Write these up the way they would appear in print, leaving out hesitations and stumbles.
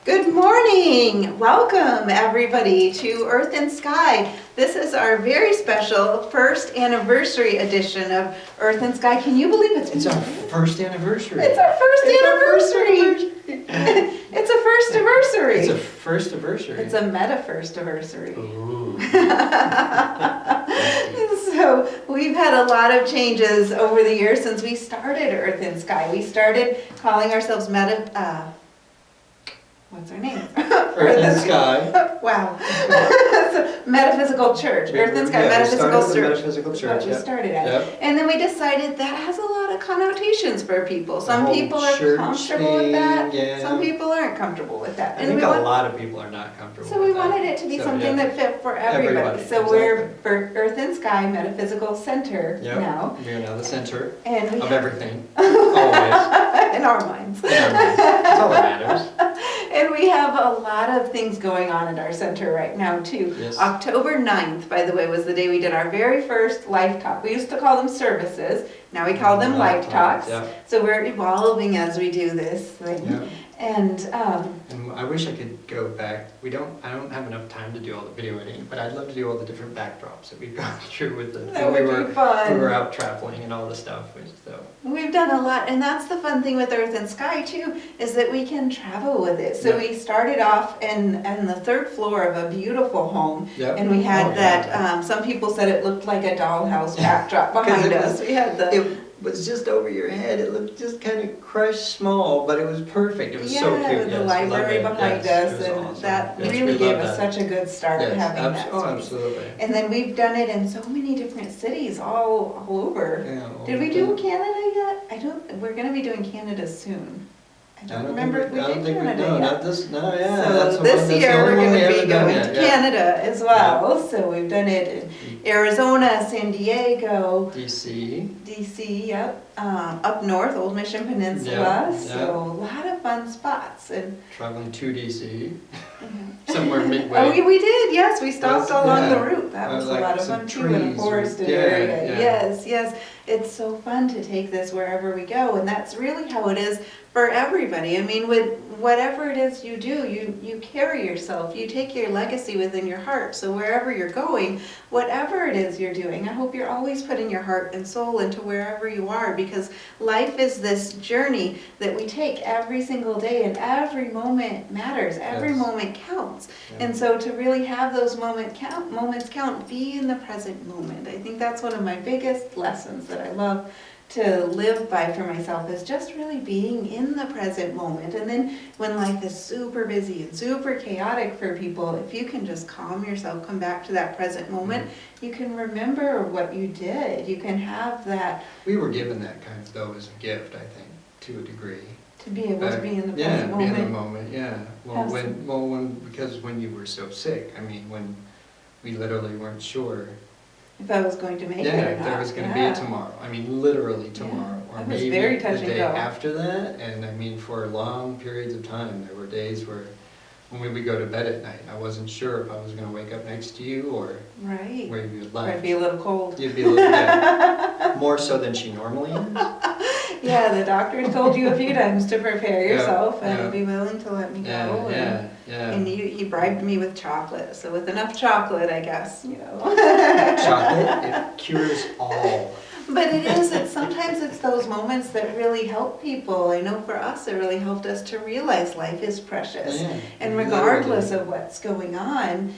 Good morning! Welcome everybody to Earth and Sky. This is our very special first anniversary edition of Earth and Sky. Can you believe It's our first anniversary. It's our first anniversary! It's a first anniversary. It's a first anniversary. It's a meta-first anniversary. Ooh. So we've had a lot of changes over the years since we started Earth and Sky. We started calling ourselves what's our name? Earth and Sky. Wow. So, Metaphysical Church. Earth and Sky Metaphysical Church. Metaphysical Church. We started at. Yep. And then we decided that has a lot of connotations for people. Some The whole people are church comfortable with that. yeah. Some people aren't comfortable with that. I think a lot of people are not comfortable So we with that. wanted it to be something that fit for everybody. So exactly. we're for Earth and Sky Metaphysical Center now. We are now the center And we of have, everything. Always. in our minds. In our minds. That's all that matters. And we have a lot of things going on at our center right now too. Yes. October 9th, by the way, was the day we did our very first Life Talk. We used to call them services. Now we call them Life Talks. Yeah. So we're evolving as we do this thing. Yeah. And And I wish I could go back. I don't have enough time to do all the video editing, but I'd love to do all the different backdrops that we've gone through with the That would be fun. we were out traveling and all the stuff. So we've done a lot, and that's the fun thing with Earth and Sky too, is that we can travel with it. So we started off in the third floor of a beautiful home, and we had some people said it looked like a dollhouse backdrop behind us. We had the... It was just over your head. It looked just kind of crushed small, but it was perfect. It was so cute. With the library behind us, and awesome. that Yes, really we gave love us that. such a good start at having that Oh, space. absolutely. And then we've done it in so many different cities all over. Yeah, Did we do Canada yet? We're gonna be doing Canada soon. I don't remember if we did Canada yet. Not this, no, yeah. So that's this year we're gonna be going to yeah. Canada as well. So we've done it in Arizona, San Diego, DC, yep. Up north, Old Mission Peninsula. So a lot of fun spots. And traveling to DC, somewhere midway. Oh, we did, yes. We stopped along the route. That was a like lot of some fun too, in a trees forested area. Yes. It's so fun to take this wherever we go, and that's really how it is for everybody. I mean, with whatever it is you do, you carry yourself, you take your legacy within your heart. So wherever you're going, whatever it is you're doing, I hope you're always putting your heart and soul into wherever you are, because life is this journey that we take every single day, and every moment matters. Every moment counts. And so to really have those moments count, be in the present moment. I think that's one of my biggest lessons that I love to live by for myself, is just really being in the present moment. And then when life is super busy and super chaotic for people, if you can just calm yourself, come back to that present moment, you can remember what you did. You can have that. We were given that kind of, though, as a gift, I think, to a degree. To be able to be in the present moment. Yeah, be in the moment, yeah. Because when you were so sick, I mean, when we literally weren't sure if I was going to make it or not. If there was going to be a tomorrow. I mean, literally tomorrow. Or maybe very touch the day after that. And I mean, for long periods of time, there were days where when we would go to bed at night, I wasn't sure if I was going to wake up next to you or where you would left. I'd be a little cold. You'd be a little more so than she normally is. Yeah, the doctor told you a few times to prepare yourself and be willing to let me go. And he bribed me with chocolate. So with enough chocolate, I guess, Chocolate, it cures all. But sometimes it's those moments that really help people. I know for us, it really helped us to realize life is precious. And regardless of what's going on,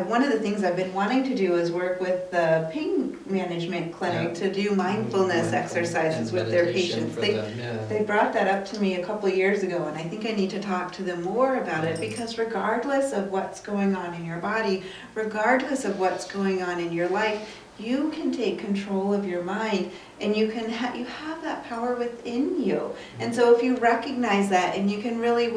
one of the things I've been wanting to do is work with the pain management clinic to do mindfulness exercises with their patients. They brought that up to me a couple of years ago, and I think I need to talk to them more about it, because regardless of what's going on in your body, regardless of what's going on in your life, you can take control of your mind, and you have that power within you. And so if you recognize that, and you can really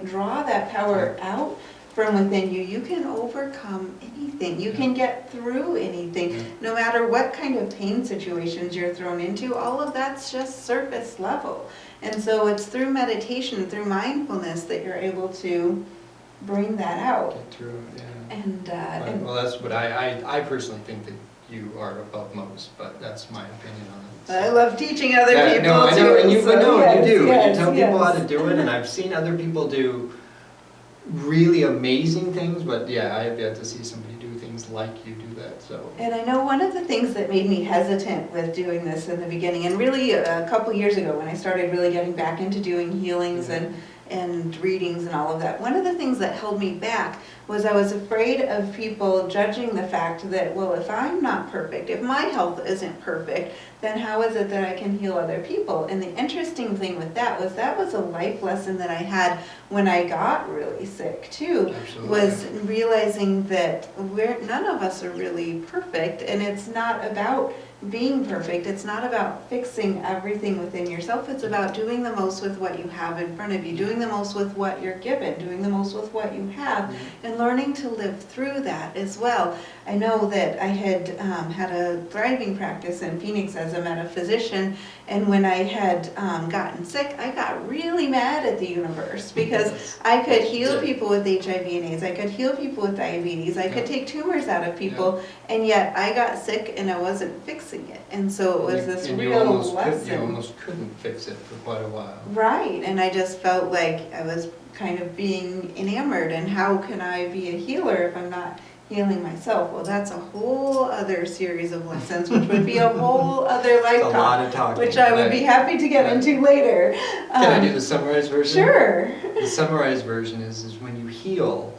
draw that power out from within you, you can overcome anything. You can get through anything, no matter what kind of pain situations you're thrown into. All of that's just surface level. And so it's through meditation, through mindfulness, that you're able to bring that out. Get through it, And well, that's what I personally think that you are above most, but that's my opinion on it. I love teaching other people no, I know, too. and you so know, yes, you do. yes, And you tell people how yes. to do it, and I've seen other people do really amazing things, but yeah, I have yet to see somebody do things like you do that, so. And I know one of the things that made me hesitant with doing this in the beginning, and really a couple years ago when I started really getting back into doing healings and readings and all of that, one of the things that held me back was I was afraid of people judging the fact that, well, if I'm not perfect, if my health isn't perfect, then how is it that I can heal other people? And the interesting thing with that was a life lesson that I had when I got really sick too. Absolutely. Was realizing that none of us are really perfect, and it's not about being perfect. It's not about fixing everything within yourself. It's about doing the most with what you have in front of you, doing the most with what you're given, doing the most with what you have, and learning to live through that as well. I know that I had had a thriving practice in Phoenix as a metaphysician, and when I had gotten sick, I got really mad at the universe because I could heal people with HIV and AIDS, I could heal people with diabetes, I could take tumors out of people, and yet I got sick and I wasn't fixing it. And so it was this real lesson. You almost couldn't fix it for quite a while. Right, and I just felt like I was kind of being enamored, and how can I be a healer if I'm not healing myself? Well, that's a whole other series of lessons, which would be a whole other lifetime, a lot of talking, which I would be happy to get into later. Can I do the summarized version? Sure. The summarized version is when you heal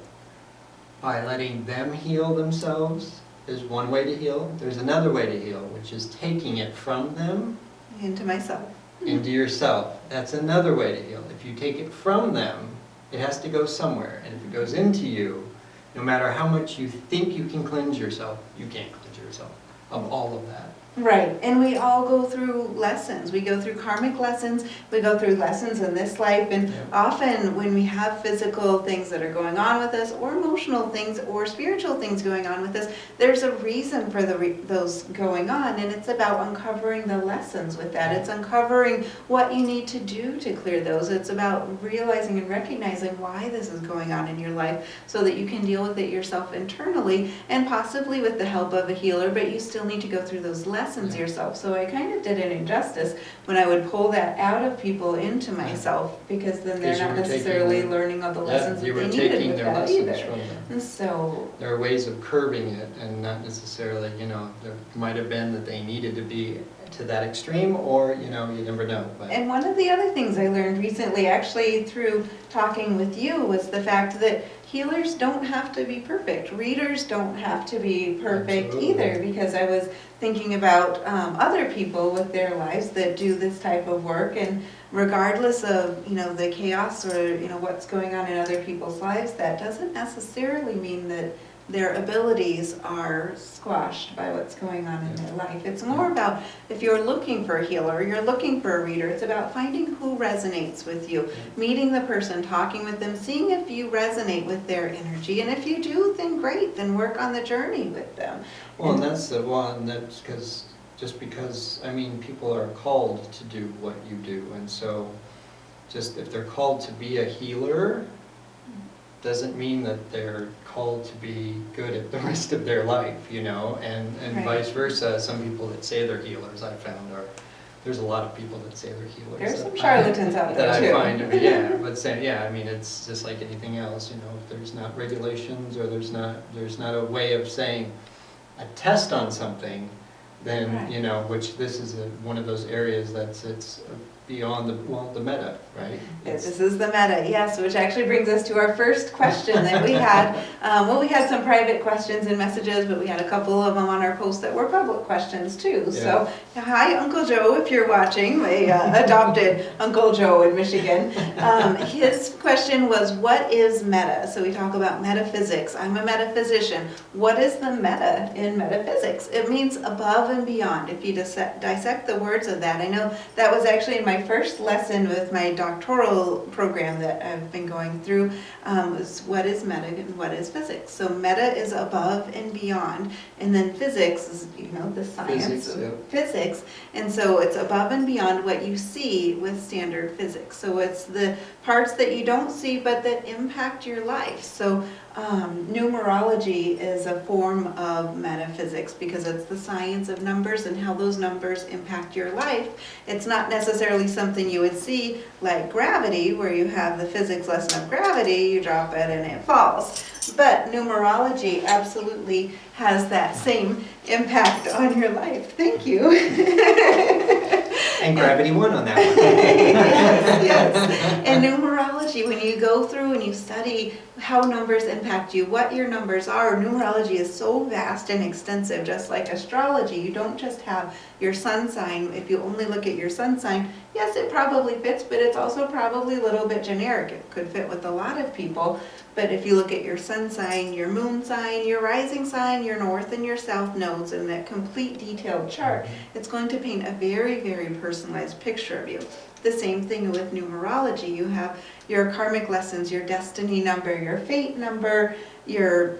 by letting them heal themselves. There's one way to heal. There's another way to heal, which is taking it from them Into myself. into yourself. That's another way to heal. If you take it from them, it has to go somewhere. And if it goes into you, no matter how much you think you can cleanse yourself, you can't cleanse yourself of all of that. Right, and we all go through lessons. We go through karmic lessons, we go through lessons in this life, and often when we have physical things that are going on with us, or emotional things, or spiritual things going on with us, there's a reason for those going on, and it's about uncovering the lessons with that. It's uncovering what you need to do to clear those. It's about realizing and recognizing why this is going on in your life so that you can deal with it yourself internally, and possibly with the help of a healer, but you still need to go through those lessons yourself. So I kind of did an injustice when I would pull that out of people into myself, because then they're not necessarily learning all the lessons that they needed with that either. And so there are ways of curbing it, and not necessarily, there might have been that they needed to be to that extreme, or you never know. But. And one of the other things I learned recently, actually through talking with you, was the fact that healers don't have to be perfect. Readers don't have to be perfect either, because I was thinking about other people with their lives that do this type of work, and regardless of the chaos or what's going on in other people's lives, that doesn't necessarily mean that their abilities are squashed by what's going on in their life. It's more about, if you're looking for a healer, you're looking for a reader, it's about finding who resonates with you, meeting the person, talking with them, seeing if you resonate with their energy, and if you do, then great, then work on the journey with them. Well, and that's the one, that's because, people are called to do what you do, and so just if they're called to be a healer, doesn't mean that they're called to be good at the rest of their life, and vice versa. Some people that say they're healers, I found, there's a lot of people that say they're healers. There's some charlatans out there too. That I find to be, but saying, it's just like anything else, if there's not regulations, or there's not a way of saying a test on something, then, which this is one of those areas it's beyond the meta, right? This is the meta, yes, which actually brings us to our first question that we had. We had some private questions and messages, but we had a couple of them on our post that were public questions too. Yeah. So, hi, Uncle Joe, if you're watching, my adopted Uncle Joe in Michigan. His question was, what is meta? So we talk about metaphysics. I'm a metaphysician. What is the meta in metaphysics? It means above and beyond. If you dissect the words of that, I know that was actually in my first lesson with my doctoral program that I've been going through, was what is meta and what is physics. So meta is above and beyond, and then physics is the science of physics, and so it's above and beyond what you see with standard physics. So it's the parts that you don't see but that impact your life. So numerology is a form of metaphysics because it's the science of numbers and how those numbers impact your life. It's not necessarily something you would see like gravity, where you have the physics lesson of gravity, you drop it and it falls. But numerology absolutely has that same impact on your life. Thank you. And gravity won on that one. Yes. And numerology, when you go through and you study how numbers impact you, what your numbers are, numerology is so vast and extensive, just like astrology. You don't just have your sun sign. If you only look at your sun sign, yes, it probably fits, but it's also probably a little bit generic. It could fit with a lot of people. But if you look at your sun sign, your moon sign, your rising sign, your north and your south nodes, and that complete detailed chart, it's going to paint a very, very personalized picture of you. The same thing with numerology. You have your karmic lessons, your destiny number, your fate number, your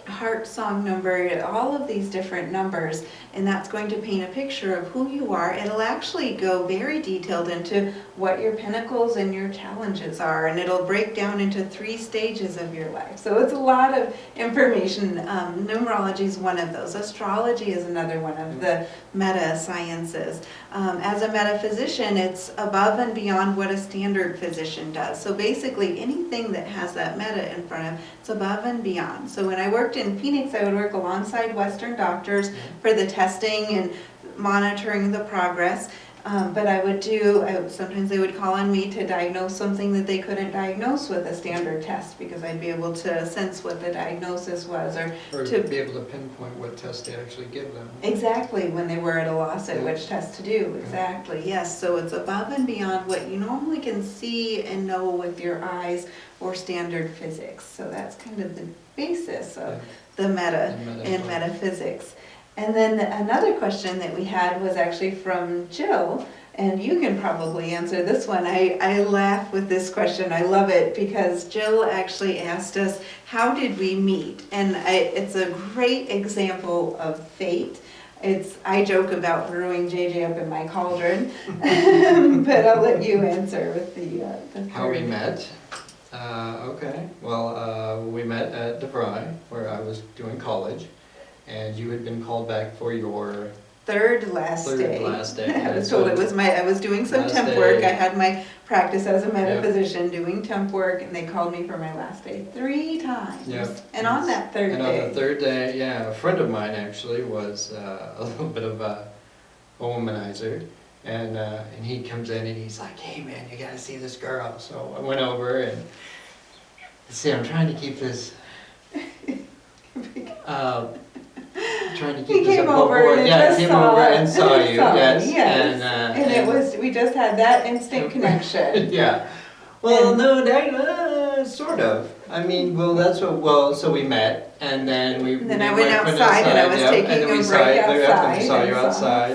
heart song number, all of these different numbers, and that's going to paint a picture of who you are. It'll actually go very detailed into what your pinnacles and your challenges are, and it'll break down into 3 stages of your life. So it's a lot of information. Numerology is one of those. Astrology is another one of the meta sciences. As a metaphysician, it's above and beyond what a standard physician does. So basically anything that has that meta in front of, it's above and beyond. So when I worked in Phoenix, I would work alongside Western doctors for the testing and monitoring the progress. But sometimes they would call on me to diagnose something that they couldn't diagnose with a standard test, because I'd be able to sense what the diagnosis was, or to be able to pinpoint what test they actually give them. Exactly, when they were at a loss at which test to do. Exactly, yes. So it's above and beyond what you normally can see and know with your eyes or standard physics. So that's kind of the basis of the meta and metaphysics. And then another question that we had was actually from Jill, and you can probably answer this one. I laugh with this question. I love it because Jill actually asked us, how did we meet? And it's a great example of fate. I joke about brewing JJ up in my cauldron, but I'll let you answer with the How we met? Okay, well, we met at DeVry, where I was doing college, and you had been called back for your third last day. I was told I was doing some temp work. I had my practice as a metaphysician doing temp work, and they called me for my last day 3 times. Yep. And on that third day. On the third day, a friend of mine actually was a little bit of a womanizer. And he comes in and he's like, hey man, you gotta see this girl. So I went over and, see, I'm trying to keep this, He came over and saw you, yes. And it was, we just had that instant connection. Yeah. Well, no, sort of. I mean, so we met, and then Then I went outside, and I was taking a break outside. We saw you outside.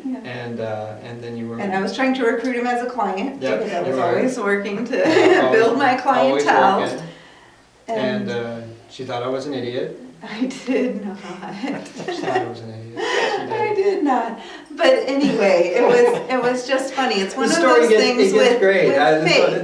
Yeah. And then you were. And I was trying to recruit him as a client, because I was you were. always working to build my clientele. Always working. And she thought I was an idiot. I did not. She thought I was an idiot. I did not. But anyway, it was just funny. It's one of those things with fate.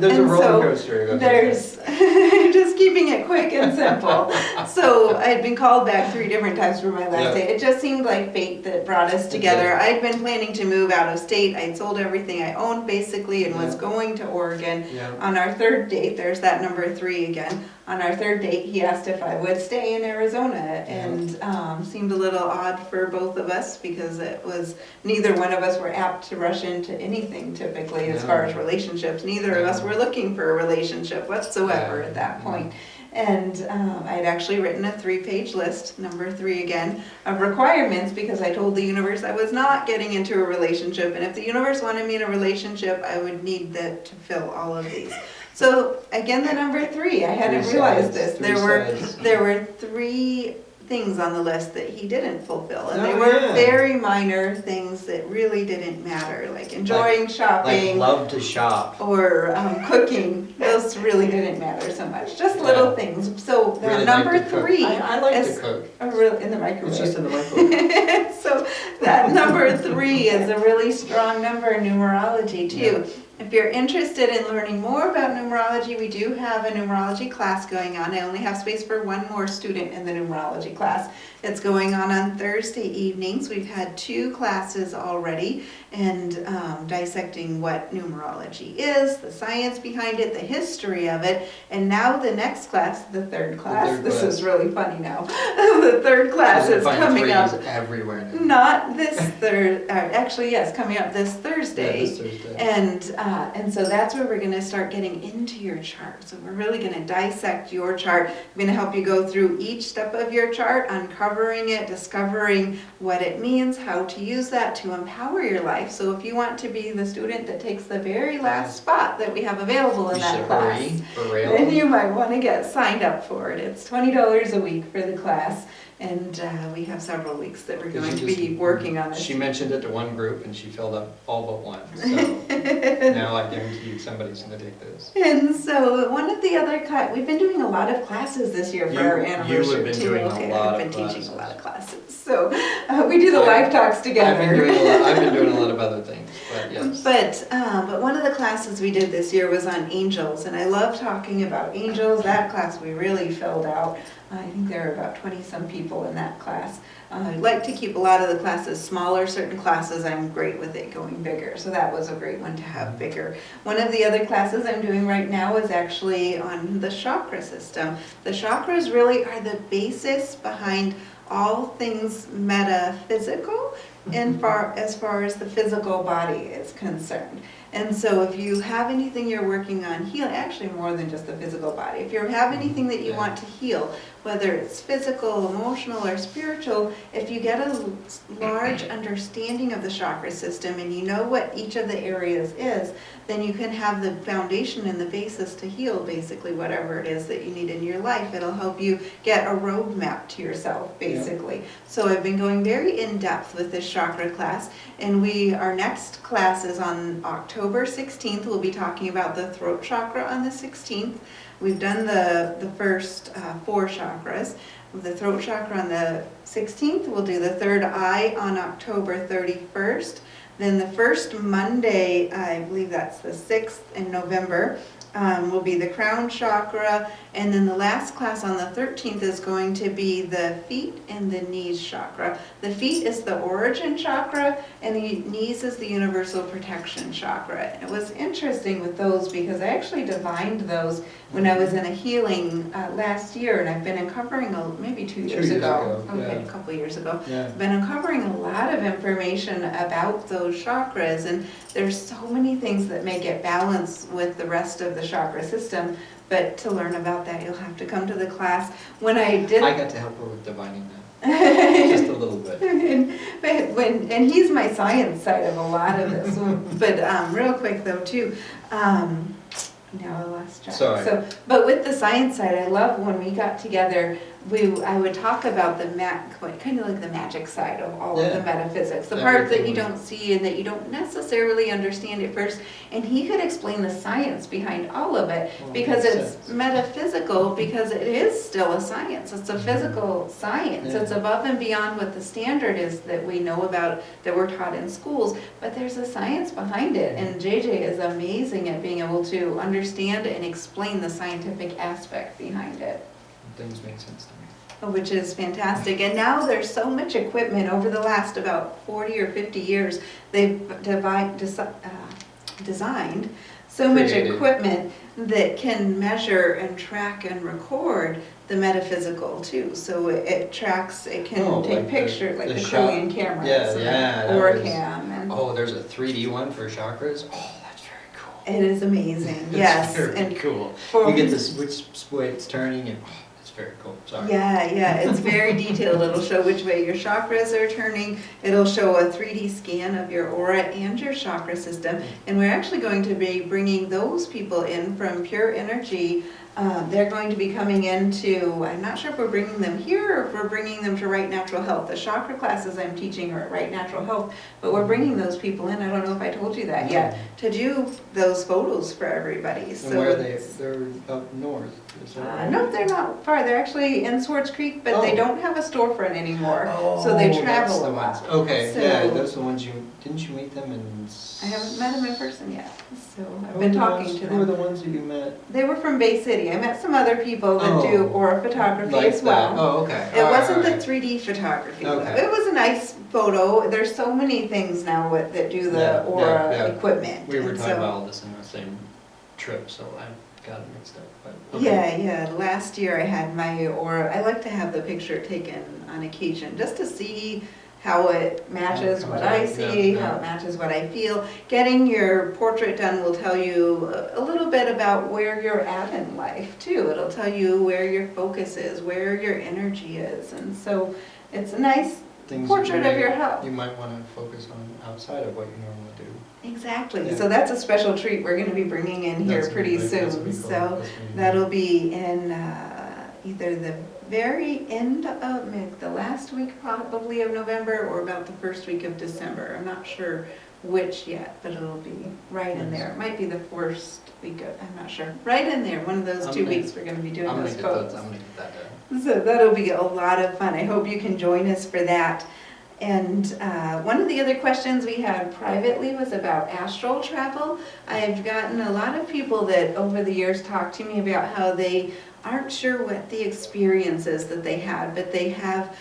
There's a roller coaster. There's just keeping it quick and simple. So I'd been called back 3 different times for my last day. It just seemed like fate that brought us together. I'd been planning to move out of state. I'd sold everything I owned basically and was going to Oregon. On our 3rd date, there's that number 3 again. On our 3rd date, he asked if I would stay in Arizona, and seemed a little odd for both of us because it was neither one of us were apt to rush into anything typically as far as relationships. Neither of us were looking for a relationship whatsoever at that point. And I'd actually written a 3-page list, number 3 again, of requirements because I told the universe I was not getting into a relationship, and if the universe wanted me in a relationship, I would need that to fill all of these. So again, the number 3, I hadn't realized this. There were 3 things on the list that he didn't fulfill, and they were very minor things that really didn't matter, like enjoying shopping, like love to shop, or cooking. Those really didn't matter so much, just little things. So really number 3, I like to cook. In the microwave. It's just in the microwave. So that number 3 is a really strong number in numerology too. If you're interested in learning more about numerology, we do have a numerology class going on. I only have space for one more student in the numerology class. It's going on Thursday evenings. We've had 2 classes already, and dissecting what numerology is, the science behind it, the history of it, and now the next class, the third class. This is really funny now. The third class is coming up. Everywhere now. Not this actually, yes, coming up this Thursday. Yeah, this Thursday. And so that's where we're going to start getting into your chart. So we're really going to dissect your chart. I'm going to help you go through each step of your chart, uncovering it, discovering what it means, how to use that to empower your life. So if you want to be the student that takes the very last spot that we have available in that class, then you might want to get signed up for it. It's $20 a week for the class. And we have several weeks that we're going to be working on this. She mentioned it to one group and she filled up all but one. So now I guarantee you somebody's going to take this. And so one of the other we've been doing a lot of classes this year for our anniversary You have been doing a lot I've of been classes. teaching a lot of classes. So we do the live talks together. I've been doing a lot of other things, but yes. But one of the classes we did this year was on angels, and I love talking about angels. That class we really filled out. I think there are about 20-some people in that class. I like to keep a lot of the classes smaller. Certain classes I'm great with it going bigger, so that was a great one to have bigger. One of the other classes I'm doing right now is actually on the chakra system. The chakras really are the basis behind all things metaphysical as far as the physical body is concerned. And so if you have anything you're working on healing, actually more than just the physical body, if you have anything that you want to heal, whether it's physical, emotional, or spiritual, if you get a large understanding of the chakra system and you know what each of the areas is, then you can have the foundation and the basis to heal basically whatever it is that you need in your life. It'll help you get a roadmap to yourself, basically. Yeah. So I've been going very in-depth with this chakra class, and our next class is on October 16th. We'll be talking about the throat chakra on the 16th. We've done the first 4 chakras. The throat chakra on the 16th. We'll do the third eye on October 31st. Then the first Monday, I believe that's the 6th in November, will be the crown chakra. And then the last class on the 13th is going to be the feet and the knees chakra. The feet is the origin chakra, and the knees is the universal protection chakra. And it was interesting with those because I actually divined those when I was in a healing last year, and I've been uncovering, maybe 2 years ago. Okay, a couple years ago. Yeah. I've been uncovering a lot of information about those chakras, and there's so many things that make it balance with the rest of the chakra system. But to learn about that, you'll have to come to the class. I got to help her with divining that. Just a little bit. And he's my science side of a lot of this. But real quick though too, now I lost track. Sorry. But with the science side, I love when we got together, I would talk about kind of like the magic side of all of the metaphysics, the part that you don't see and that you don't necessarily understand at first. And he could explain the science behind all of it because it's metaphysical, because it is still a science. It's a physical science. It's above and beyond what the standard is that we know about, that we're taught in schools. But there's a science behind it. And JJ is amazing at being able to understand and explain the scientific aspect behind it. Things make sense to me. Which is fantastic. And now there's so much equipment over the last about 40 or 50 years. They've designed so much equipment that can measure and track and record the metaphysical too. So it tracks, it can take pictures, like the Korean cameras, Oricam. There's a 3D one for chakras. Oh, that's very cool. It is amazing. Yes. Very cool. You get this which way it's turning and very cool. Sorry. Yeah, it's very detailed. It'll show which way your chakras are turning. It'll show a 3D scan of your aura and your chakra system. And we're actually going to be bringing those people in from Pure Energy. They're going to be coming into, I'm not sure if we're bringing them here or if we're bringing them to Right Natural Health. The chakra classes I'm teaching are at Right Natural Health, but we're bringing those people in, I don't know if I told you that yet, to do those photos for everybody. And where are they? They're up north. No, they're not far. are. They're actually in Swartz Creek, but they Oh. don't have a storefront anymore. Oh, So they that's travel the a lot. ones. Okay, So- yeah, those are the ones didn't you meet them in? I haven't met them in person yet, so I've Who been were the talking ones- to Who were the them. ones that you met? They were from Bay City. I met some other people that Oh, do aura photography Like as that. well. Oh, okay. It All right, wasn't all the right. 3D photography. though. Okay. It was a nice photo. There's so many things now that do the Yeah, aura yeah. equipment. We were and talking so- about all this in the same trip, so I got it mixed up, but. okay. Yeah. Last year I had my aura. I like to have the picture taken on occasion just to see how it matches How it what comes I out, see, yeah, how yeah. it matches what I feel. Getting your portrait done will tell you a little bit about where you're at in life too. It'll tell you where your focus is, where your energy is, and so it's a nice Things portrait you of your health. You might want to focus on outside of what you normally do. Exactly. Yeah. So that's a special treat we're going to be bringing in here That's pretty gonna be- that's gonna soon. be cool. So That's gonna be that'll be in either the very end of the last week probably of November or about the first week of December. I'm not sure which yet, but it'll be right in there. It might be the first week of, I'm not sure. Right in there, one of those I'm 2 gonna- weeks we're going to be doing I'm gonna those get photos. I'm gonna get that done. So that'll be a lot of fun. I hope you can join us for that. And one of the other questions we had privately was about astral travel. I've gotten a lot of people that over the years talk to me about how they aren't sure what the experience is that they had, but they have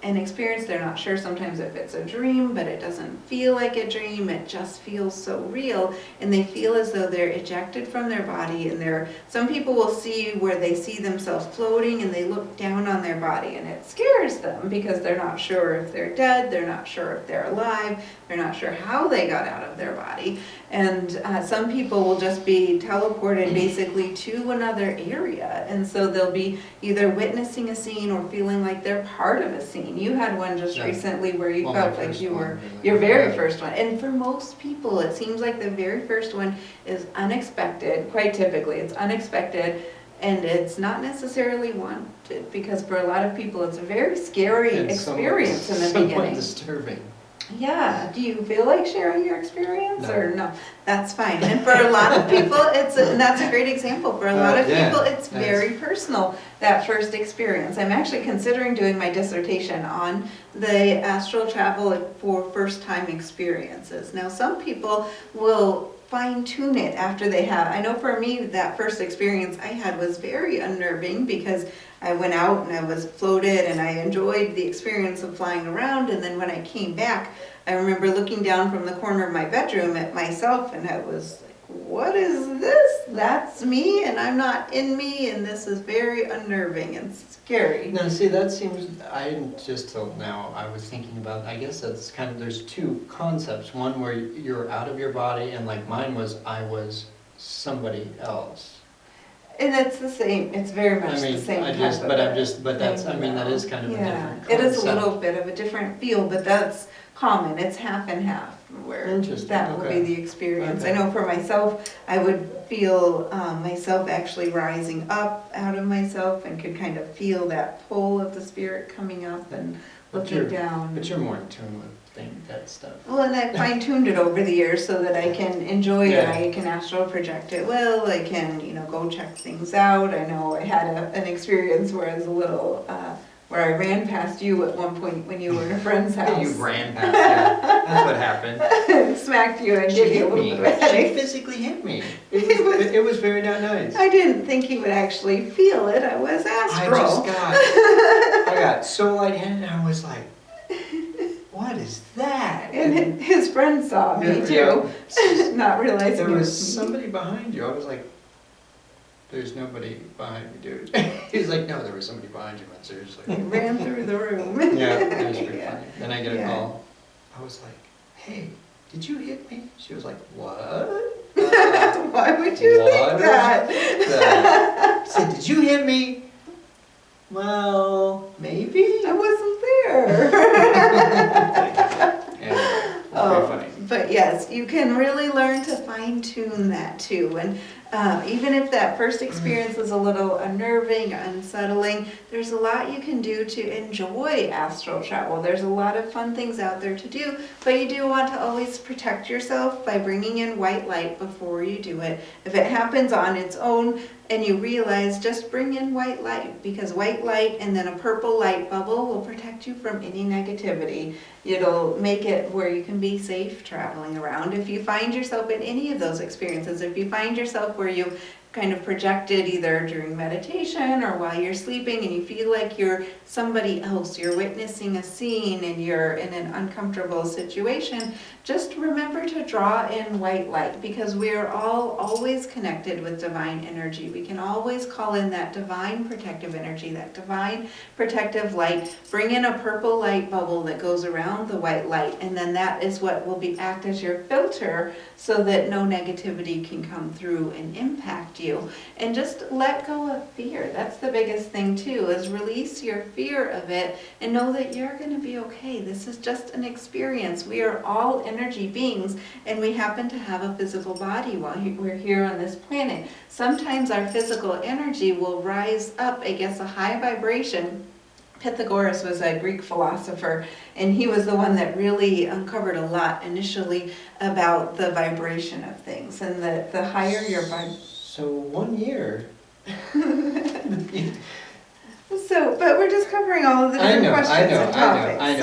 an experience. They're not sure sometimes if it's a dream, but it doesn't feel like a dream. It just feels so real, and they feel as though they're ejected from their body. And some people will see where they see themselves floating, and they look down on their body, and it scares them because they're not sure if they're dead. They're not sure if they're alive. They're not sure how they got out of their body. And some people will just be teleported basically to another area, and so they'll be either witnessing a scene or feeling like they're part of a scene. You had one just Yeah. recently where you Well, my felt like first you one, were really. your very Yeah. first one. And for most people, it seems like the very first one is unexpected. Quite typically, it's unexpected, and it's not necessarily wanted, because for a lot of people, it's a very scary It's experience in the somewhat beginning. disturbing. Yeah, do you feel like sharing your experience No. or no? That's fine. And for a lot of people, and that's a great example. For a lot of Yeah, people, it's nice. very personal, that first experience. I'm actually considering doing my dissertation on the astral travel for first-time experiences. Now, some people will fine tune it after they have. I know for me, that first experience I had was very unnerving because I went out and I was floated and I enjoyed the experience of flying around, and then when I came back, I remember looking down from the corner of my bedroom at myself, and I was like, what is this? That's me, and I'm not in me, and this is very unnerving and scary. Now, see, that seems, I didn't just till now, I was thinking about, I guess that's kind of, there's two concepts. One where you're out of your body, and like mine was, I was somebody else. And it's the same, it's very much I mean, the same I type just, of but I'm a just, but that's, I thing, mean, that though. is kind of a Yeah, different it is a concept. little bit of a different feel, but that's common. It's half and half, where Interesting, that will be okay. the experience. I Okay. know for myself, I would feel myself actually rising up out of myself and could kind of feel that pull of the spirit coming up and But looking down. But you're more in tune with that stuff. Well, and I fine-tuned it over the years so that I can enjoy it. Yeah. I can astral project it well. I can, go check things out. I know I had an experience where I was a little, where I ran past you at one point when you were in a friend's house. You ran past, yeah, that's what happened. Smacked you and She gave you a hit little me, bit of a she headache. physically hit me. It was very not nice. I didn't think he would actually feel it. I was astral. I got so lightheaded, I was like, what is that? And his friend saw me Yeah, too, not realizing There it was was me. somebody behind you. I was like, there's nobody behind me, dude. He was like, no, there was somebody behind you, man, He seriously. ran through the room. Yeah, it was pretty Yeah. funny. Then I get a Yeah. call. I was like, hey, did you hit me? She was like, what? Why would you What think was that? I said, did you hit me? Well, maybe. I wasn't there. Yeah, it was Oh, pretty funny. but yes, you can really learn to fine tune that too. And even if that first experience is a little unnerving, unsettling, there's a lot you can do to enjoy astral travel. There's a lot of fun things out there to do, but you do want to always protect yourself by bringing in white light before you do it. If it happens on its own, and you realize just bring in white light, because white light and then a purple light bubble will protect you from any negativity. It'll make it where you can be safe traveling around. If you find yourself in any of those experiences, if you find yourself where you kind of projected either during meditation or while you're sleeping and you feel like you're somebody else, you're witnessing a scene and you're in an uncomfortable situation, just remember to draw in white light, because we are all always connected with divine energy. We can always call in that divine protective energy, that divine protective light. Bring in a purple light bubble that goes around the white light, and then that is what will act as your filter so that no negativity can come through and impact you. And just let go of fear. That's the biggest thing too, is release your fear of it and know that you're going to be okay. This is just an experience. We are all energy beings, and we happen to have a physical body while we're here on this planet. Sometimes our physical energy will rise up against a high vibration. Pythagoras was a Greek philosopher, and he was the one that really uncovered a lot initially about the vibration of things, and the higher your vibration. So 1 year. So, but we're just covering all of the different questions and topics.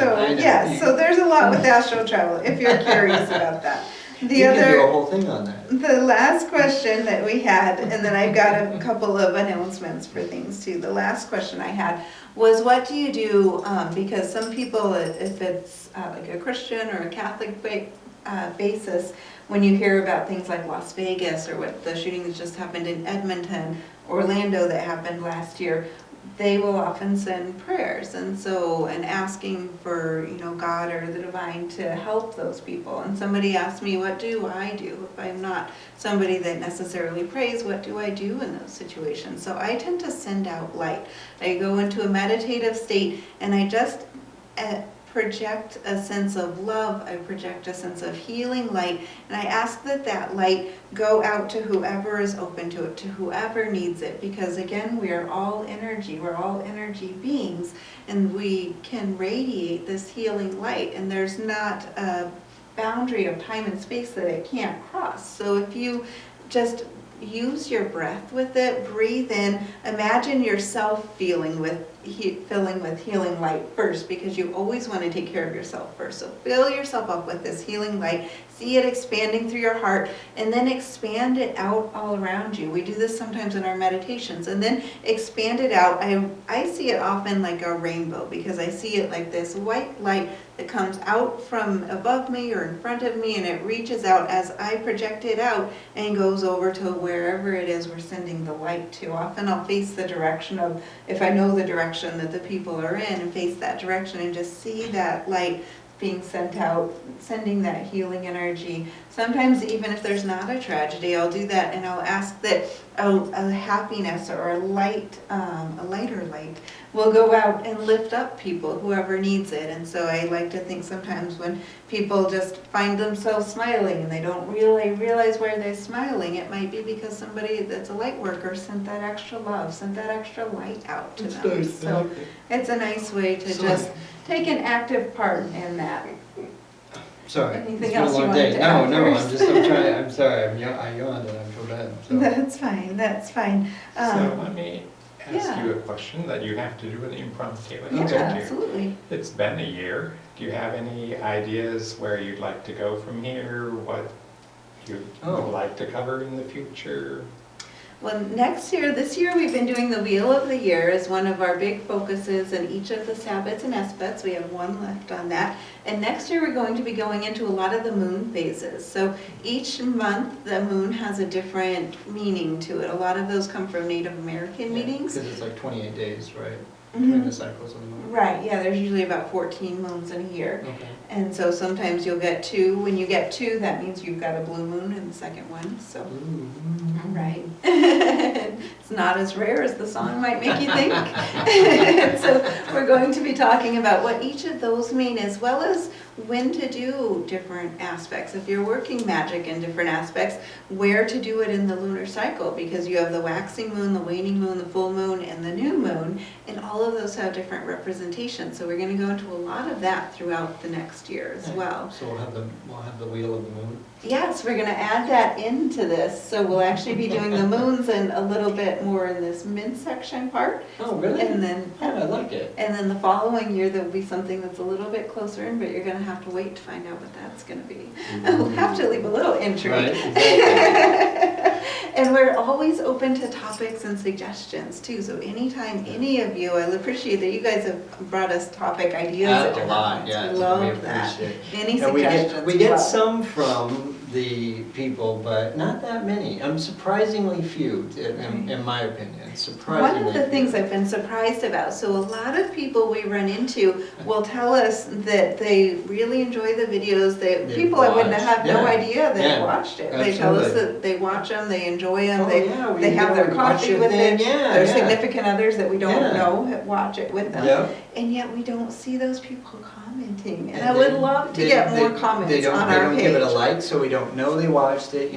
So, so there's a lot with astral travel, if you're curious about that. You can do a whole thing on that. The last question that we had, and then I've got a couple of announcements for things too. The last question I had was, what do you do, because some people, if it's like a Christian or a Catholic basis, when you hear about things like Las Vegas or what the shooting that just happened in Edmonton, Orlando that happened last year, they will often send prayers, and asking for, God or the divine to help those people. And somebody asked me, what do I do if I'm not somebody that necessarily prays? What do I do in those situations? So I tend to send out light. I go into a meditative state, and I just project a sense of love. I project a sense of healing light, and I ask that light go out to whoever is open to it, to whoever needs it, because again, we are all energy. We're all energy beings, and we can radiate this healing light, and there's not a boundary of time and space that it can't cross. So if you just use your breath with it, breathe in, imagine yourself filling with healing light first, because you always want to take care of yourself first. So fill yourself up with this healing light, see it expanding through your heart, and then expand it out all around you. We do this sometimes in our meditations, and then expand it out. I see it often like a rainbow, because I see it like this white light that comes out from above me or in front of me, and it reaches out as I project it out and goes over to wherever it is we're sending the light to. Often I'll face the direction of, if I know the direction that the people are in, and face that direction and just see that light being sent out, sending that healing energy. Sometimes even if there's not a tragedy, I'll do that, and I'll ask that a happiness or a lighter light will go out and lift up people, whoever needs it. And so I like to think sometimes when people just find themselves smiling and they don't really realize why they're smiling, it might be because somebody that's a light worker sent that extra love, sent that extra light out to them. Nice. So it's a nice way to just take an active part in that. Sorry, Anything it's been a else you long wanted day. to No, add no, first? I'm sorry, I yawned and I feel bad. So. That's fine, that's fine. So let me ask yeah. you a question that you have to do an impromptu Yeah, answer to. absolutely. It's been a year. Do you have any ideas where you'd like to go from here? What you would like to cover in the future? Well, this year we've been doing the Wheel of the Year as one of our big focuses in each of the Sabbats and Esbats. We have one left on that. And next year we're going to be going into a lot of the moon phases. So each month the moon has a different meaning to it. A lot of those come from Native American meanings. Because it's like 28 days, right? Between the cycles of the moon. Right, yeah, there's usually about 14 moons in a year. Okay. And so sometimes you'll get 2. When you get 2, that means you've got a blue moon in the second one. So, right. It's not as rare as the song might make you think. So we're going to be talking about what each of those mean, as well as when to do different aspects. If you're working magic in different aspects, where to do it in the lunar cycle, because you have the waxing moon, the waning moon, the full moon, and the new moon, and all of those have different representations. So we're going to go into a lot of that throughout the next year as well. So we'll have the wheel of the moon. Yes, we're going to add that into this. So we'll actually be doing the moons and a little bit more in this midsection part. Oh, really? And then, Oh, I like it. and then the following year, there'll be something that's a little bit closer in, but you're going to have to wait to find out what that's going to be. We'll have to leave a little intrigue. Right, exactly. And we're always open to topics and suggestions too. So anytime any of you, I appreciate that you guys have brought us topic ideas at A different lot, points. yeah. We We love that. appreciate it. Any And suggestions? we get love. some from the people, but not that many. Surprisingly few, in my opinion. Surprisingly One of the few. things I've been surprised about, so a lot of people we run into will tell us that they really enjoy the videos, They people I wouldn't watch, have no yeah, idea they yeah, watched it. They tell us absolutely. that they watch them, they enjoy them, Oh, they yeah, they have their we watch coffee your with thing, it. yeah, Their yeah. significant others that we don't Yeah. know watch it with them. Yep. And yet we don't see those people commenting. And And I would they- love to they- get more they- comments they don't, on they our don't page. give it a like, so we don't know they watched it,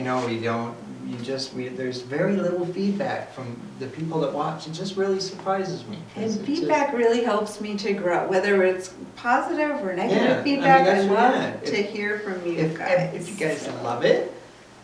there's very little feedback from the people that watch. It just really surprises me. 'Cause And it's feedback really helps me to grow, whether it's positive or Yeah, I negative mean, feedback. I that's what- love yeah. to hear from you If, guys. if you guys love it,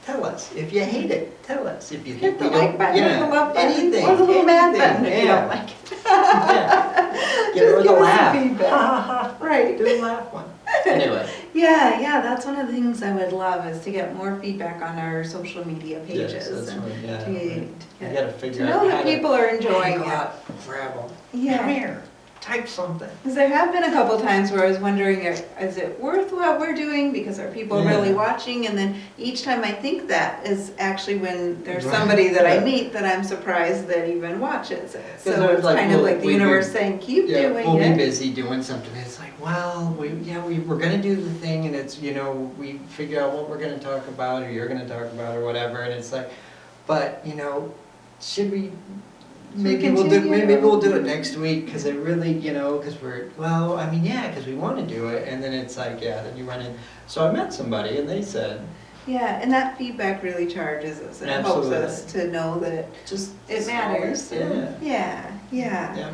tell us. If you hate it, tell us. If you Hit think the we don't, like button, hit yeah, the love button, anything, or the little mad anything, button if you yeah. don't like it. Yeah. Just Or give the us laugh. some feedback. Right. Do the laugh one. Anyway. Yeah, that's one of the things I would love is to get more feedback on our social media pages. Yes, that's and what, yeah. to You get- gotta to figure out know how that to. people are enjoying Go it. out, grab them. Yeah. Come here, type something. Because there have been a couple times where I was wondering, is it worth what we're doing? Because are people Yeah. really watching? And then each time I think that is actually when there's Right. somebody that I Yeah. meet that I'm surprised that even watches it. So there's it's like, kind of we'll- like the we- universe saying, keep Yeah, doing we'll be it. busy doing something. It's like, well, we're gonna do the thing, and it's, we figure out what we're gonna talk about, or you're gonna talk about, or whatever, and it's like, but, should we, we maybe we'll do continue? it next week, because it really, because because we wanna do it, and then it's like, yeah, then you run in. So I met somebody, and they said, Yeah, and that feedback really charges us. It helps Absolutely. us to know that just. it matters. Yeah. Yeah. Yeah.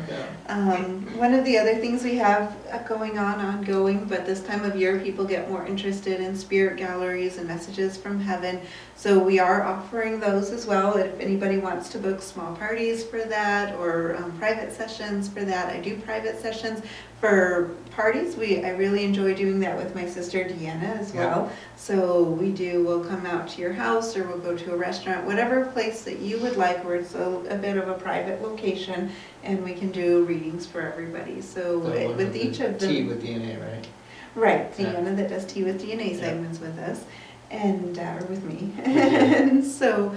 One of the other things we have ongoing, but this time of year people get more interested in spirit galleries and messages from heaven. So we are offering those as well. If anybody wants to book small parties for that or private sessions for that, I do private sessions. For parties, I really enjoy doing that with my sister Deanna as well. So we'll come out to your house or we'll go to a restaurant, whatever place that you would like where it's a bit of a private location, and we can do readings for everybody. So with each of them. Tea with DNA, right? Right, Yeah. Deanna that does Tea with DNA Yeah. segments with us, and or with me. And so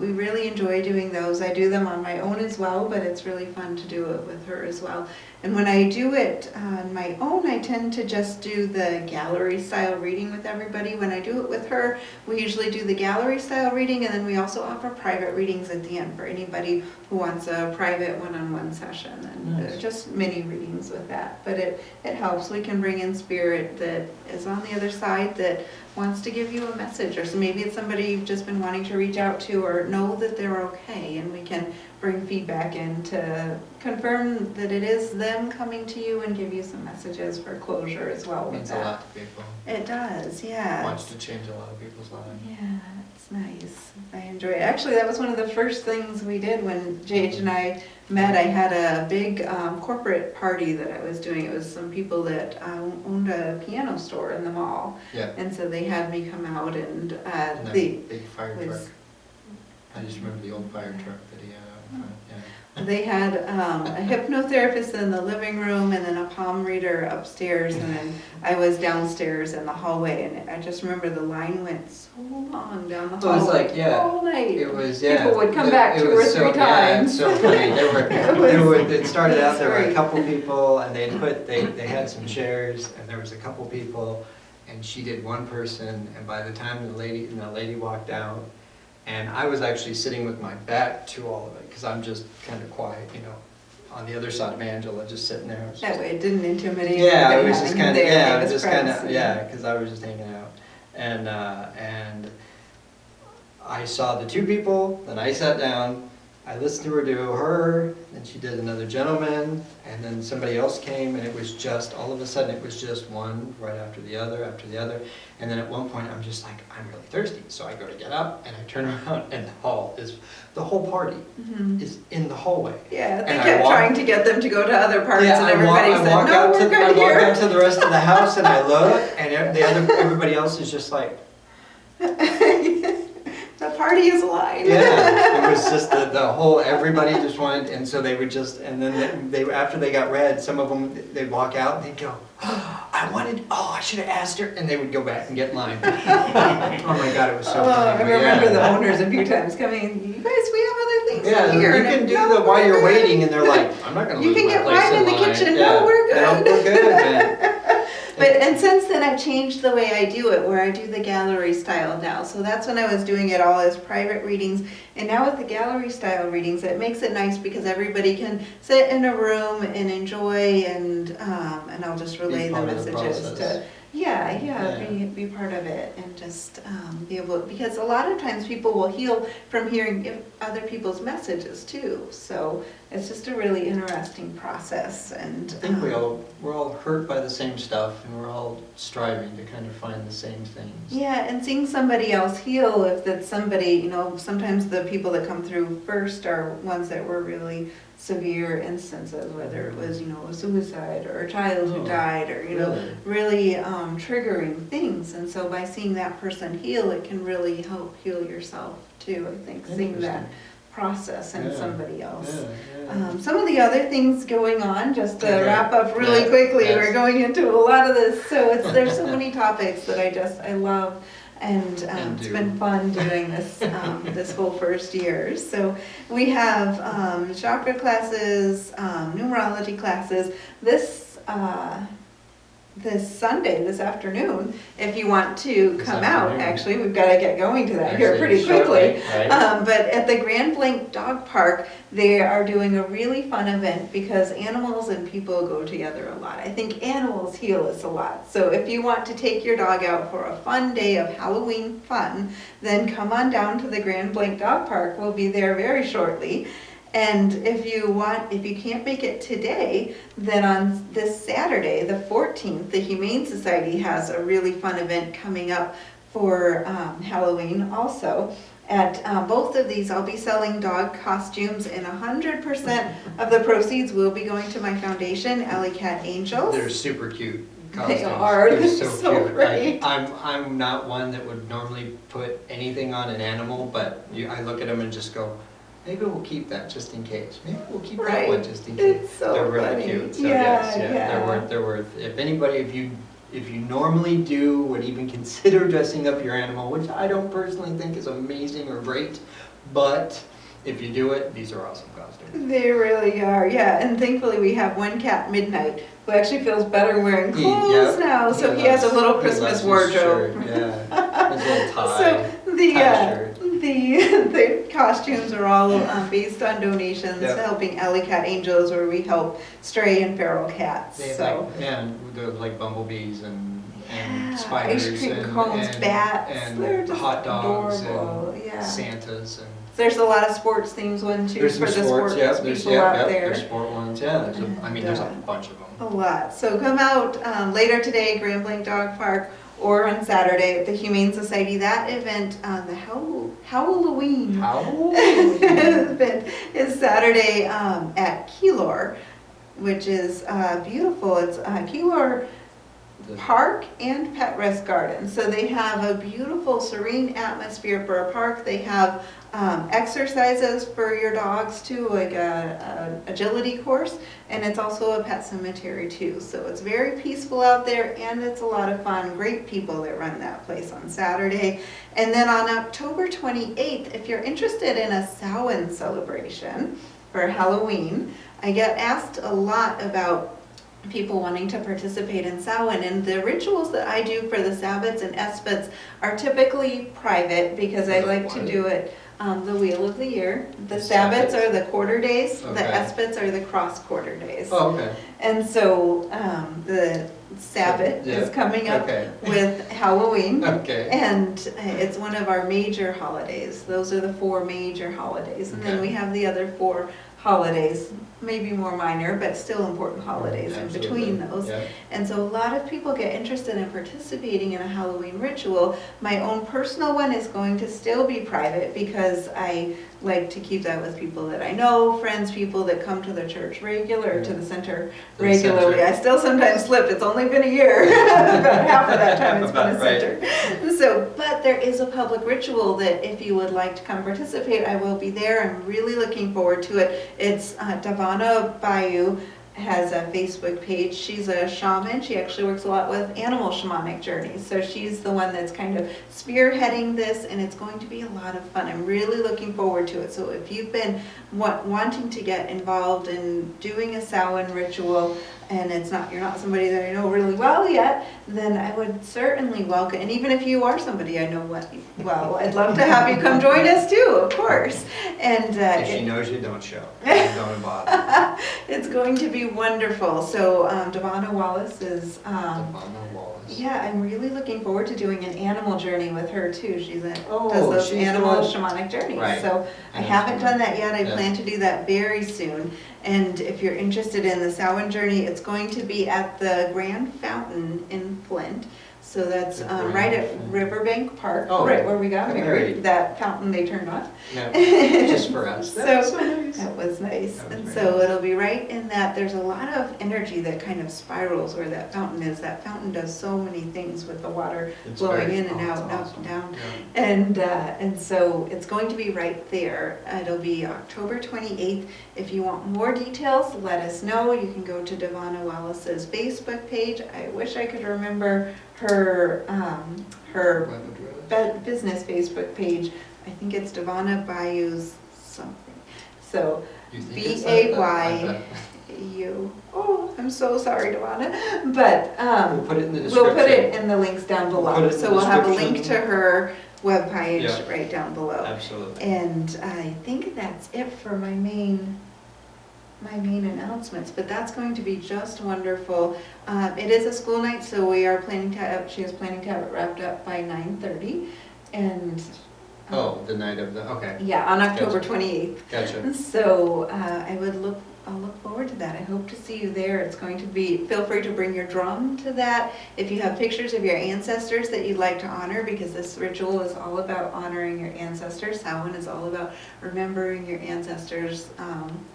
we really enjoy doing those. I do them on my own as well, but it's really fun to do it with her as well. And when I do it on my own, I tend to just do the gallery style reading with everybody. When I do it with her, we usually do the gallery style reading, and then we also offer private readings at the end for anybody who wants a private one-on-one session, and Nice. just mini readings with that. But it helps. We can bring in spirit that is on the other side that wants to give you a message, or so maybe it's somebody you've just been wanting to reach out to or know that they're okay, and we can bring feedback in to confirm that it is them coming to you and give you some messages for closure as well It with means a that. lot to people. It does, yeah. Wants to change a lot of people's lives. Yeah, it's nice. I enjoy it. Actually, that was one of the first things we did when JH and I met. I had a big corporate party that I was doing. It was some people that owned a piano store in the mall. Yeah. And so they had me come out and And that the big fire was- truck. I just remember the old fire truck that he had out front, yeah. they had a hypnotherapist in the living room and then a palm reader upstairs, and then I was downstairs in the hallway, and I just remember the line went so long down the It was hallway like, yeah, all night. It was, yeah. People would come It- back it 2 or was 3 so- Yeah, it's times. so funny. It started out, there were a Great. couple people, and they had some chairs, and there was a couple people, and she did one person, and by the time the lady walked out, and I was actually sitting with my back to all of it, because I'm just kind of quiet, on the other side of Angela, just sitting there. That way it didn't intimidate. Yeah, it anybody was just having him kind of, there, yeah, it famous was just kind friends. of, yeah, because I was just hanging out. And I saw the two people, then I sat down, I listened to her do her, then she did another gentleman, and then somebody else came, and it was just, all of a sudden, it was just one right after the other, and then at one point, I'm just like, I'm really thirsty, so I go to get up, and I turn around, and the whole party Mhm. is in the hallway. Yeah, they And I kept walk- trying to get them to go to other parts, Yeah, and I walk, everybody I said, walk no, out we're to, good I walk here. out to the rest of the house, and I look, and everybody else is just like, The party is alive. yeah, it was just the whole, everybody just wanted, and so they would just, and then they, after they got read, some of them, they'd walk out and they'd go, oh, I should have asked her, and they would go back and get in line. Oh my God, it was so Oh, funny. I but remember yeah. the owners a few times coming, you guys, we have other things Yeah, to hear. you And can do no, the, while we're you're good. waiting, and they're like, I'm not gonna You lose can my get place wine in the line. kitchen. Yeah. No, we're good. No, we're good, man. And since then, I've changed the way I do it, where I do the gallery style now. So that's when I was doing it all as private readings. And now with the gallery style readings, it makes it nice because everybody can sit in a room and enjoy, and I'll just relay the part of the messages process. to, Yeah. be part of it, and just be able, because a lot of times people will heal from hearing other people's messages too. So it's just a really interesting process, and I think we're all hurt by the same stuff, and we're all striving to kind of find the same things. yeah, and seeing somebody else heal, if that's somebody, sometimes the people that come through first are ones that were really severe instances, whether it was, a suicide or a child who Oh, died, or, really? really triggering things. And so by seeing that person heal, it can really help heal yourself too, I think, seeing that Interesting. process in Yeah, somebody else. Yeah. Some of the other things going on, just to Okay. wrap up really Yeah, quickly, yes. we're going into a lot of this, so there's so many topics that I love, and And it's do. been fun doing this, this whole first year. So we have chakra classes, numerology classes, this Sunday, this afternoon, if you want to This come out. afternoon. Actually, we've got to get going to that here Actually, pretty shortly, quickly. right? But at the Grand Blanc Dog Park, they are doing a really fun event because animals and people go together a lot. I think animals heal us a lot. So if you want to take your dog out for a fun day of Halloween fun, then come on down to the Grand Blanc Dog Park. We'll be there very shortly. And if you can't make it today, then on this Saturday, the 14th, the Humane Society has a really fun event coming up for Halloween also. At both of these, I'll be selling dog costumes, and 100% of the proceeds will be going to my foundation, Alley Cat Angels. They're super cute They costumes. are. They're They're so, so cute. great. I'm not one that would normally put anything on an animal, but I look at them and just go, maybe we'll keep that just in case. Maybe we'll keep that Right. one just in case. It's so They're really funny. cute. So Yeah, yes, yeah. they're worth. If you normally would even consider dressing up your animal, which I don't personally think is amazing or great, but if you do it, these are awesome costumes. They really are, yeah. And thankfully, we have one cat, Midnight, who actually feels better wearing clothes now. So he has a little Christmas wardrobe. Yeah, his little tie. So the tie shirt. the costumes are all based on donations Yep. helping Alley Cat Angels, where we help stray and feral cats. They have So and they're like bumblebees and yeah, spiders ice cream and, cones, and, bats. and They're just hot dogs adorable. and Yeah. Santas and There's a lot of sports themes one too there's for some the sports. Yeah, people out there. there's sport ones. Yeah, there's a And, bunch of them. A lot. So come out later today, Grand Blanc Dog Park, or on Saturday at the Humane Society. That event, the Halloween event is Saturday at Keylor, which is beautiful. It's Keylor Park and Pet Rest Garden. So they have a beautiful, serene atmosphere for a park. They have exercises for your dogs too, like a agility course, and it's also a pet cemetery too. So it's very peaceful out there, and it's a lot of fun. Great people that run that place on Saturday. And then on October 28th, if you're interested in a Samhain celebration for Halloween, I get asked a lot about people wanting to participate in Samhain, and the rituals that I do for the Sabbats and Esbats are typically private because I like to do it the wheel of the year. The The Sabbats Sabbats. are the quarter days, the Okay. Espats are the cross quarter days. Oh, okay. And so the Sabbath Yeah, is coming up okay. with Halloween. Okay. And it's one of our major holidays. Those are the 4 major holidays. And then Okay. we have the other 4 holidays, maybe more minor, but still important holidays in between Absolutely. those. Yeah. And so a lot of people get interested in participating in a Halloween ritual. My own personal one is going to still be private because I like to keep that with people that I know, friends, people that come to the church regular, to the center To the regularly. center. I still sometimes slip, it's only been a year, about half of that time it's been a About right. center. So, but there is a public ritual that if you would like to come participate, I will be there. I'm really looking forward to it. It's Davana Bayou has a Facebook page. She's a shaman. She actually works a lot with animal shamanic journeys. So she's the one that's kind of spearheading this, and it's going to be a lot of fun. I'm really looking forward to it. So if you've been wanting to get involved in doing a Samhain ritual, and you're not somebody that I know really well yet, then I would certainly welcome, and even if you are somebody I know well, I'd love to have you come join us too, of course. And If she knows you, don't show. Don't bother. it's going to be wonderful. So Davana Wallace is, Davana Wallace. yeah, I'm really looking forward to doing an animal journey with her too. Does Oh, those she's the animal one- shamanic journeys. Right. So I Yeah. haven't done that yet. I Yeah. plan to do that very soon. And if you're interested in the Samhain journey, it's going to be at the Grand Fountain in Flint. So that's The right Grand at Fountain. Riverbank Park, Oh, right where we got got married. married. That fountain they turned on. No, just for us. So- That was so nice. That was nice. That was And very so nice. it'll be right in that, there's a lot of energy that kind of spirals where that fountain is. That fountain does so many things with the water It's flowing very- in and oh, out it's and up awesome. and down. Yeah. And so it's going to be right there. It'll be October 28th. If you want more details, let us know. You can go to Davana Wallace's Facebook page. I wish I could remember her Web address? business Facebook page. I think it's Davana Bayou's something. So You think it's that? BAYU. Oh, I'm so sorry, Davana. But We'll put it in the description. we'll put it in the links down We'll below. put it in So the we'll have a link to description. her webpage Yeah. right down below. Absolutely. And I think that's it for my main announcements, but that's going to be just wonderful. It is a school night, so she is planning to have it wrapped up by 9:30. And Oh, the night of the, okay, yeah, on October Gotcha. 28th. gotcha. So I'll look forward to that. I hope to see you there. It's going to be, feel free to bring your drum to that. If you have pictures of your ancestors that you'd like to honor, because this ritual is all about honoring your ancestors. Samhain is all about remembering your ancestors,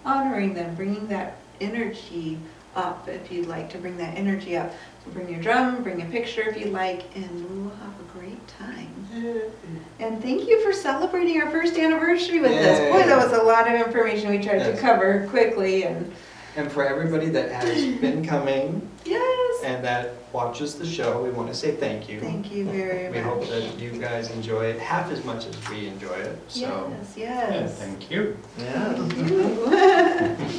honoring them, bringing that energy up if you'd like to bring that energy up. So bring your drum, bring a picture if you'd like, and we'll have a great time. And thank you for celebrating our first anniversary with us. Boy, that was a lot of information we tried to Yes. cover quickly, and And for everybody that has been coming yes, and that watches the show, we want to say thank you. thank you very much. We hope that you guys enjoy it half as much as we enjoy it, so. Yes, yes. And thank you. Yeah. Thank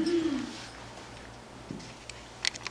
you.